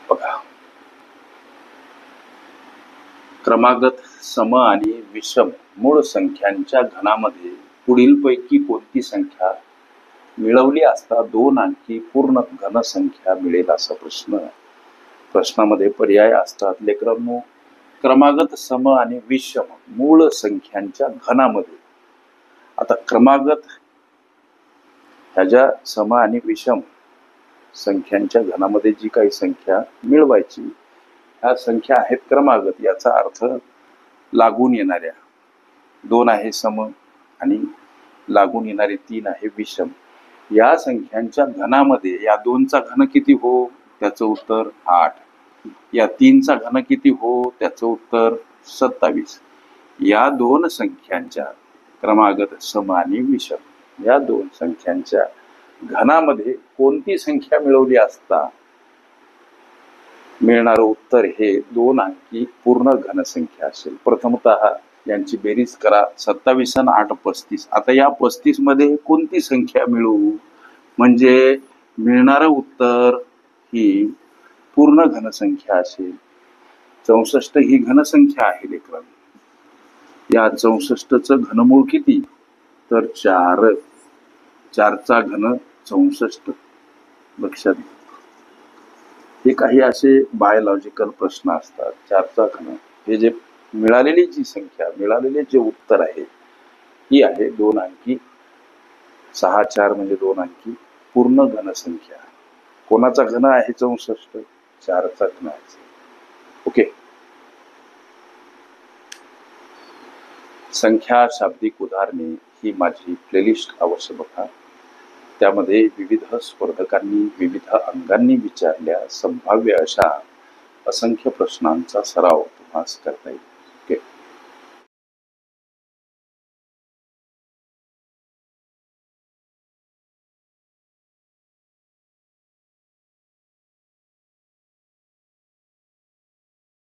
बघा, क्रमागत, सम आणि विषम मूळ संख्यांच्या घनामध्ये पुढीलपैकी कोणती संख्या मिळवली असता 2 अंकी पूर्ण घन संख्या मिळेल असा प्रश्न. प्रश्नामध्ये पर्याय असतात. लेकरांनो, क्रमागत, सम आणि विषम मूळ संख्यांच्या घनामध्ये, आता क्रमागत ह्या ज्या सम आणि विषम संख्यांच्या घनामध्ये जी काही संख्या मिळवायची, ह्या संख्या आहेत क्रमागत. याचा अर्थ लागून येणाऱ्या 2 आहे सम आणि लागून येणारे 3 आहे विषम. या संख्यांच्या घनामध्ये या 2चा घन किती हो, त्याचं उत्तर 8. या 3चा घन किती हो, त्याचं उत्तर 27. या 2 संख्यांच्या क्रमागत, सम आणि विषम या 2 संख्यांच्या घनामध्ये कोणती संख्या मिळवली असता मिळणारं उत्तर हे 2 अंकी पूर्ण घनसंख्या असेल. प्रथमतः यांची बेरीज करा. 27 आणि 8 35. आता या 35 मध्ये कोणती संख्या मिळवू म्हणजे मिळणारं उत्तर ही पूर्ण घनसंख्या असेल. 64 ही घनसंख्या आहे लेकरांनो. या 64चं घनमूळ किती, तर 4. 4चा घन 64. लक्षात घ्या. हे काही असे बायोलॉजिकल प्रश्न असतात. 4चा घन हे जे मिळालेली जी संख्या, मिळालेले जे उत्तर आहे, ही आहे 2 अंकी. 6 4 म्हणजे 2 अंकी पूर्ण घनसंख्या. कोणाचा घन आहे 64? 4चा घन आहे. ओके. संख्या शाब्दिक उदाहरणे ही माझी प्लेलिस्ट अवश्य बघा. त्यामध्ये विविध स्पर्धकांनी विविध अंगांनी विचारल्या संभाव्य अशा असंख्य प्रश्नांचा सराव तुम्हाला करता येईल.